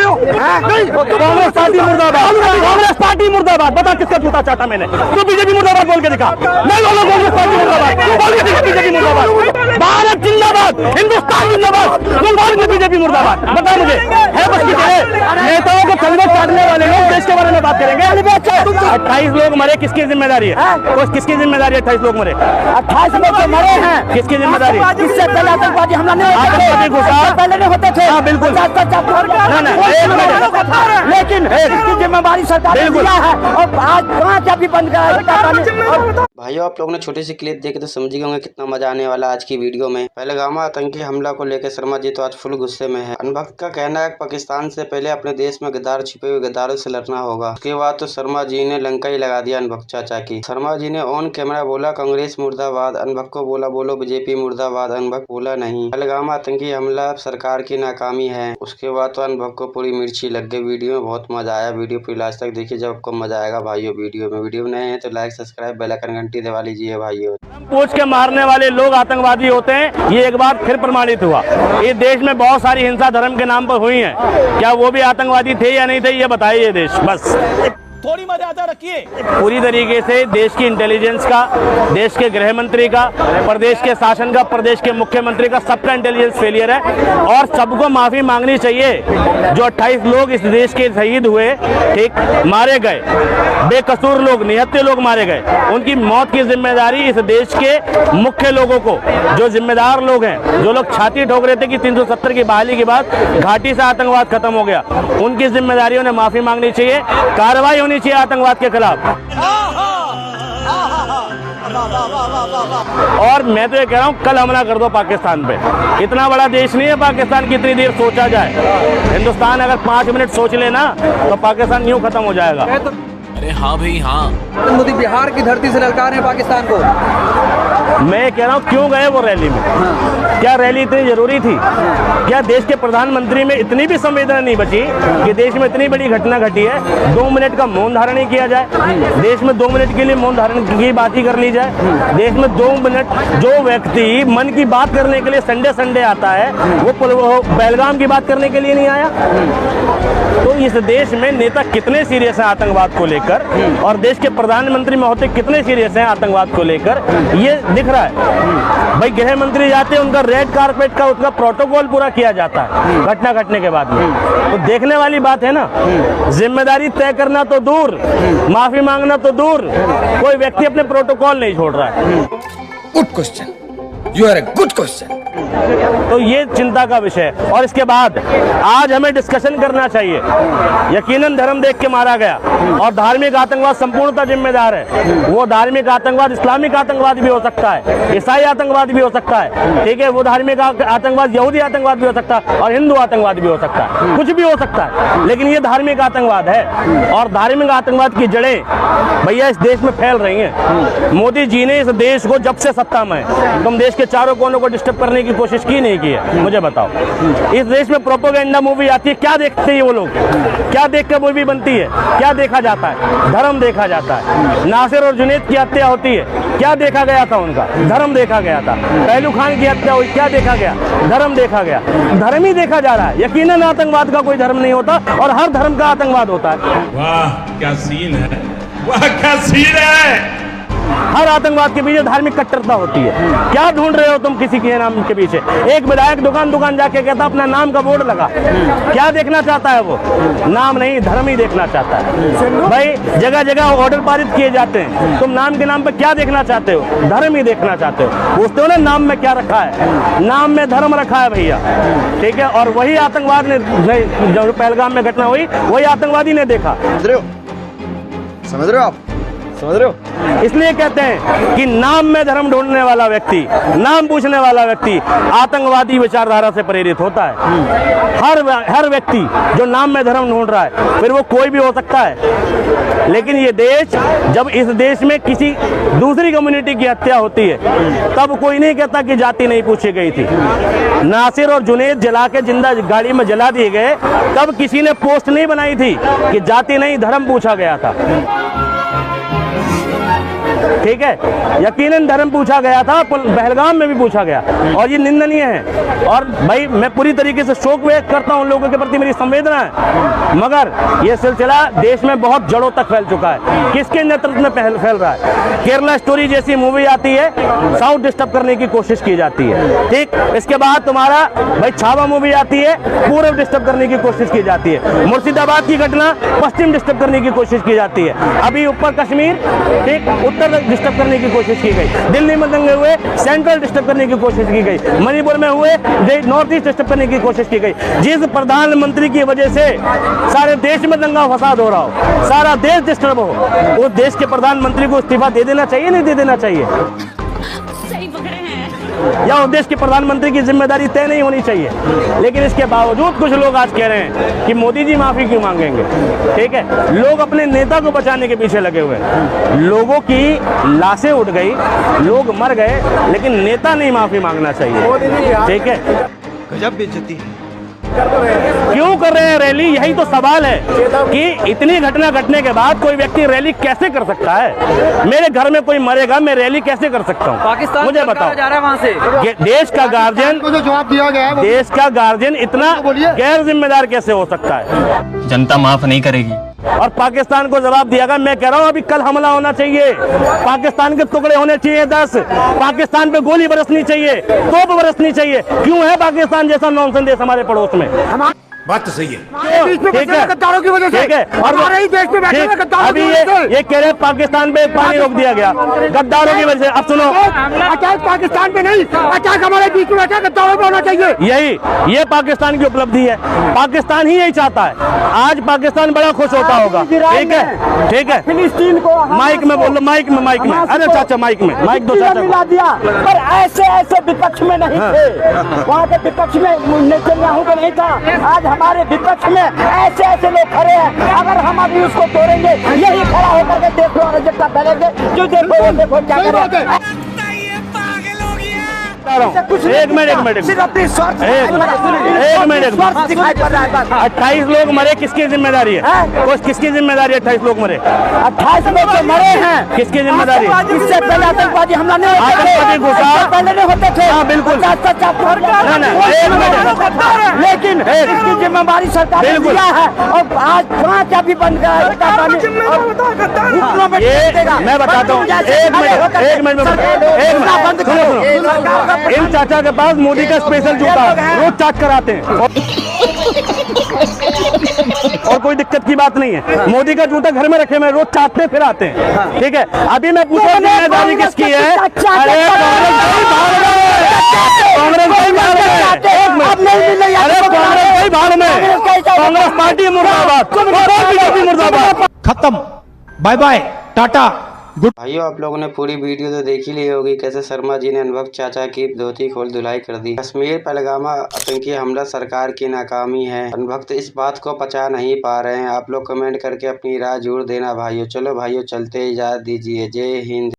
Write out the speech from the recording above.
हो? कांग्रेस पार्टी मुर्दाबाद, कांग्रेस पार्टी मुर्दाबाद। बता किसका जूता चाटा मैंने? तू बीजेपी मुर्दाबाद बोल के दिखा। मैं बोलो कांग्रेस पार्टी मुर्दाबाद, बोल के दिखा बीजेपी मुर्दाबाद। भारत जिंदाबाद, हिंदुस्तान जिंदाबाद, तुम बोल के बीजेपी मुर्दाबाद। बता मुझे है बस नेताओं को कंधे काटने वाले लोग देश के बारे में बात करेंगे। 28 लोग मरे, किसकी जिम्मेदारी है? किसकी जिम्मेदारी है? 28 लोग मरे, 28 लोग मरे हैं, किसकी जिम्मेदारी? इससे पहले आतंकवादी हमला नहीं घुसा, पहले नहीं होते थे। हाँ बिल्कुल, लेकिन इसकी जिम्मेदारी सरकार ने लिया है और आज कहाँ क्या भी बंद करा। भाइयों, आप लोगों ने छोटी सी क्लिप देखे तो समझ गए होंगे कितना मजा आने वाला आज की वीडियो में। पहलगाम आतंकी हमला को लेकर शर्मा जी तो आज फुल गुस्से में है। अनुभक्त का कहना है पाकिस्तान से पहले अपने देश में गद्दार छिपे हुए गद्दारों से लड़ना होगा। उसके बाद तो शर्मा जी ने लंका ही लगा दिया अनुभक्त चाचा की। शर्मा जी ने ऑन कैमरा बोला कांग्रेस मुर्दाबाद, अनुभक्त को बोला बोलो बीजेपी मुर्दाबाद। अनुभक्त बोला नहीं, पहलगाम आतंकी हमला सरकार की नाकामी है। उसके बाद तो अनुभक्त को पूरी मिर्ची लग गई। वीडियो में बहुत मजा आया, वीडियो पूरी लास्ट तक देखिए जब आपको मजा आएगा भाइयों। वीडियो में नए हैं तो लाइक सब्सक्राइब बेल आइकन घंटी दबा लीजिए भाइयों। पूछ के मारने वाले लोग आतंकवादी होते हैं, ये एक बार फिर प्रमाणित हुआ। इस देश में बहुत सारी हिंसा धर्म के नाम पर हुई है, क्या वो भी आतंकवादी थे या नहीं थे ये बताइए देश। बस थोड़ी मर्यादा रखिए। पूरी तरीके से देश की इंटेलिजेंस का, देश के गृह मंत्री का, प्रदेश के शासन का, प्रदेश के मुख्यमंत्री का, सबका इंटेलिजेंस फेलियर है और सबको माफी मांगनी चाहिए। जो 28 लोग इस देश के शहीद हुए, ठीक, मारे गए, बेकसूर लोग, निहत्थे लोग मारे गए, उनकी मौत की जिम्मेदारी इस देश के मुख्य लोगों को, जो जिम्मेदार लोग हैं, जो लोग छाती ठोक रहे थे कि 370 की बहाली के बाद घाटी से आतंकवाद खत्म हो गया, उनकी जिम्मेदारियों ने माफी मांगनी चाहिए, कार्रवाई होनी चाहिए आतंकवाद के खिलाफ। और मैं तो ये कह रहा हूँ कल हमला कर दो पाकिस्तान पे। इतना बड़ा देश नहीं है पाकिस्तान की इतनी देर सोचा जाए। हिंदुस्तान अगर 5 मिनट सोच लेना तो पाकिस्तान यूं खत्म हो जाएगा। अरे हाँ भाई हाँ, मोदी बिहार की धरती से ललकार है पाकिस्तान को। मैं कह रहा हूँ क्यों गए वो रैली में? क्या रैली इतनी जरूरी थी? क्या देश के प्रधानमंत्री में इतनी भी संवेदना नहीं बची कि देश में इतनी बड़ी घटना घटी है, 2 मिनट का मौन धारण ही किया जाए? देश में 2 मिनट के लिए मौन धारण की बात ही कर ली जाए। देश में 2 मिनट जो व्यक्ति मन की बात करने के लिए संडे आता है, वो पहलगाम की बात करने के लिए नहीं आया। तो इस देश में नेता कितने सीरियस हैं आतंकवाद को लेकर और देश के प्रधानमंत्री महोदय कितने सीरियस हैं आतंकवाद को लेकर, ये दिख रहा है। भाई गृह मंत्री जाते हैं, उनका रेड कारपेट का उसका प्रोटोकॉल पूरा किया जाता है घटना घटने के बाद में। तो देखने वाली बात है ना। जिम्मेदारी तय करना तो दूर, माफी मांगना तो दूर, कोई व्यक्ति अपने प्रोटोकॉल नहीं छोड़ रहा है। Good question, you are a good question. तो ये चिंता का विषय है। और इसके बाद आज हमें डिस्कशन करना चाहिए। यकीनन धर्म देख के मारा गया और धार्मिक आतंकवाद संपूर्णतः जिम्मेदार है। वो धार्मिक आतंकवाद इस्लामिक आतंकवाद भी हो सकता है, ईसाई आतंकवाद भी हो सकता है, ठीक है। वो धार्मिक आतंकवाद यहूदी आतंकवाद भी हो सकता है और हिंदू आतंकवाद भी हो सकता है, कुछ भी हो सकता है, लेकिन ये धार्मिक आतंकवाद है। और धार्मिक आतंकवाद की जड़ें भैया इस देश में फैल रही हैं। मोदी जी ने इस देश को जब से सत्ता में, तुम देश के चारों कोनों को डिस्टर्ब करने की कोशिश की नहीं की है? मुझे बताओ। इस देश में प्रोपेगेंडा मूवी आती है, क्या देखते हैं वो लोग? क्या देख कर मूवी बनती है? क्या देखा जाता है? धर्म देखा जाता है। नासिर और जुनैद की हत्या होती है, क्या देखा गया था? उनका धर्म देखा गया था। पहलू खान की हत्या हुई, क्या देखा गया? धर्म देखा गया। धर्म ही देखा जा रहा है। यकीनन आतंकवाद का कोई धर्म नहीं होता और हर धर्म का आतंकवाद होता है। वाह क्या सीन है, वाह क्या सीन है। हर आतंकवाद के पीछे धार्मिक कट्टरता होती है। क्या ढूंढ रहे हो तुम किसी के नाम के पीछे? एक विधायक दुकान जाके कहता अपना नाम का बोर्ड लगा, क्या देखना चाहता है वो? नाम नहीं, धर्म ही देखना चाहता है। भाई जगह जगह ऑर्डर पारित किए जाते हैं, तुम नाम के नाम पे क्या देखना चाहते हो? धर्म ही देखना चाहते हो। पूछते हो ना नाम में क्या रखा है? नाम में धर्म रखा है भैया, ठीक है। और वही आतंकवाद ने, जो पहलगाम में घटना हुई, वही आतंकवादी ने देखा। समझ रहे हो आप? समझ रहे हो? इसलिए कहते हैं कि नाम में धर्म ढूंढने वाला व्यक्ति, नाम पूछने वाला व्यक्ति आतंकवादी विचारधारा से प्रेरित होता है। हर व्यक्ति जो नाम में धर्म ढूंढ रहा है, फिर वो कोई भी हो सकता है। लेकिन ये देश, जब इस देश में किसी दूसरी कम्युनिटी की हत्या होती है, तब कोई नहीं कहता कि जाति नहीं पूछी गई थी। नासिर और जुनैद जला के जिंदा गाड़ी में जला दिए गए, तब किसी ने पोस्ट नहीं बनाई थी कि जाति नहीं धर्म पूछा गया था। ठीक है, यकीनन धर्म पूछा गया था, पहलगाम में भी पूछा गया और ये निंदनीय है। और भाई मैं पूरी तरीके से शोक व्यक्त करता हूँ, उन लोगों के प्रति मेरी संवेदना है, मगर ये सिलसिला देश में बहुत जड़ों तक फैल चुका है। किसके नेतृत्व में फैल रहा है? केरला स्टोरी जैसी मूवी आती है, साउथ डिस्टर्ब करने की कोशिश की जाती है, ठीक। इसके बाद तुम्हारा भाई छावा मूवी आती है, पूर्व डिस्टर्ब करने की कोशिश की जाती है। मुर्शिदाबाद की घटना पश्चिम डिस्टर्ब करने की कोशिश की जाती है। अभी ऊपर कश्मीर, ठीक, उत्तर डिस्टर्ब करने की कोशिश की गई। दिल्ली में दंगे हुए, सेंट्रल डिस्टर्ब करने की कोशिश की गई। मणिपुर में हुए, नॉर्थ ईस्ट डिस्टर्ब करने की कोशिश की गई। जिस प्रधानमंत्री की वजह से सारे देश में दंगा फसाद हो रहा हो, सारा देश डिस्टर्ब हो, उस देश के प्रधानमंत्री को इस्तीफा दे देना चाहिए, नहीं दे देना चाहिए? सही पकड़े हैं। या उस देश के प्रधानमंत्री की जिम्मेदारी तय नहीं होनी चाहिए? लेकिन इसके बावजूद कुछ लोग आज कह रहे हैं कि मोदी जी माफी क्यों मांगेंगे, ठीक है। लोग अपने नेता को बचाने के पीछे लगे हुए हैं। लोगों की लाशें उठ गई, लोग मर गए, लेकिन नेता नहीं माफी मांगना चाहिए, ठीक है। गजब बेइज्जती है। क्यों कर रहे हैं रैली? यही तो सवाल है कि इतनी घटना घटने के बाद कोई व्यक्ति रैली कैसे कर सकता है? मेरे घर में कोई मरेगा, मैं रैली कैसे कर सकता हूँ? पाकिस्तान मुझे बताओ। जा रहा है वहाँ से। देश का गार्जियन को जो जवाब दिया गया है, देश का गार्जियन इतना गैर जिम्मेदार कैसे हो सकता है? जनता माफ नहीं करेगी। और पाकिस्तान को जवाब दिया गया। मैं कह रहा हूँ अभी कल हमला होना चाहिए, पाकिस्तान के टुकड़े होने चाहिए 10, पाकिस्तान पे गोली बरसनी चाहिए, तोप बरसनी चाहिए। क्यों है पाकिस्तान जैसा नॉनसेंस देश हमारे पड़ोस में? बात तो सही है। ठीक है, गद्दारों की वजह से, ठीक है। और हमारे ही देश में बैठे हुए गद्दारों अभी की वजह से। ये कह रहे हैं पाकिस्तान पे पानी रोक दिया गया गद्दारों की वजह से। अब सुनो, अटैक पाकिस्तान पे नहीं, अटैक हमारे बीच में अटैक गद्दारों पे होना चाहिए। ये पाकिस्तान की उपलब्धि है, पाकिस्तान ही यही चाहता है। आज पाकिस्तान बड़ा खुश होता होगा, ठीक है, ठीक है। फिलिस्तीन को माइक में बोलो, माइक में, अरे चाचा माइक में, माइक दो चाचा। मिला दिया, पर ऐसे विपक्ष में नहीं थे। वहाँ के विपक्ष में नेतन्याहू को नहीं था। आज हमारे विपक्ष में ऐसे लोग खड़े हैं। अगर हम अभी उसको तोड़ेंगे, यही खड़ा होकर के देखो अराजकता फैलेंगे। जो देखो क्या करें। एक मिनट सिर्फ अपनी स्वार्थ एक मिनट दिखाई पड़ रहा है बस। 28 लोग मरे, किसकी जिम्मेदारी है? किसकी जिम्मेदारी है 28 लोग मरे? 28 लोग जो मरे हैं, किसकी जिम्मेदारी है? इससे पहले आतंकवादी हमला नहीं होता आतंकवादी घुसा, पहले नहीं होते थे। हाँ बिल्कुल, लेकिन इसकी जिम्मेदारी सरकार ने बिल्कुल लिया है। और आज 5 अभी बन गया है। ये मैं बताता हूँ, एक मिनट बंद करो। इन चाचा के पास मोदी का स्पेशल जूता रोज चाट कर आते हैं और कोई दिक्कत की बात नहीं है। मोदी का जूता घर में रखे हुए रोज चाटते फिर आते हैं, ठीक है। अभी मैं पूछा जिम्मेदारी किसकी है? अरे कांग्रेस भाई भाड़ में, अरे कांग्रेस भाई भाड़ में, कांग्रेस पार्टी मुर्दाबाद, बीजेपी मुर्दाबाद। खत्म, बाय बाय, टाटा। भाइयों आप लोगों ने पूरी वीडियो तो देख ही ली होगी, कैसे शर्मा जी ने अनुभव चाचा की धोती खोल धुलाई कर दी। कश्मीर पहलगाम आतंकी हमला सरकार की नाकामी है। अनुभक्त इस बात को पचा नहीं पा रहे हैं। आप लोग कमेंट करके अपनी राय जरूर देना भाइयों। चलो भाइयों चलते, इजाजत दीजिए। जय हिंद।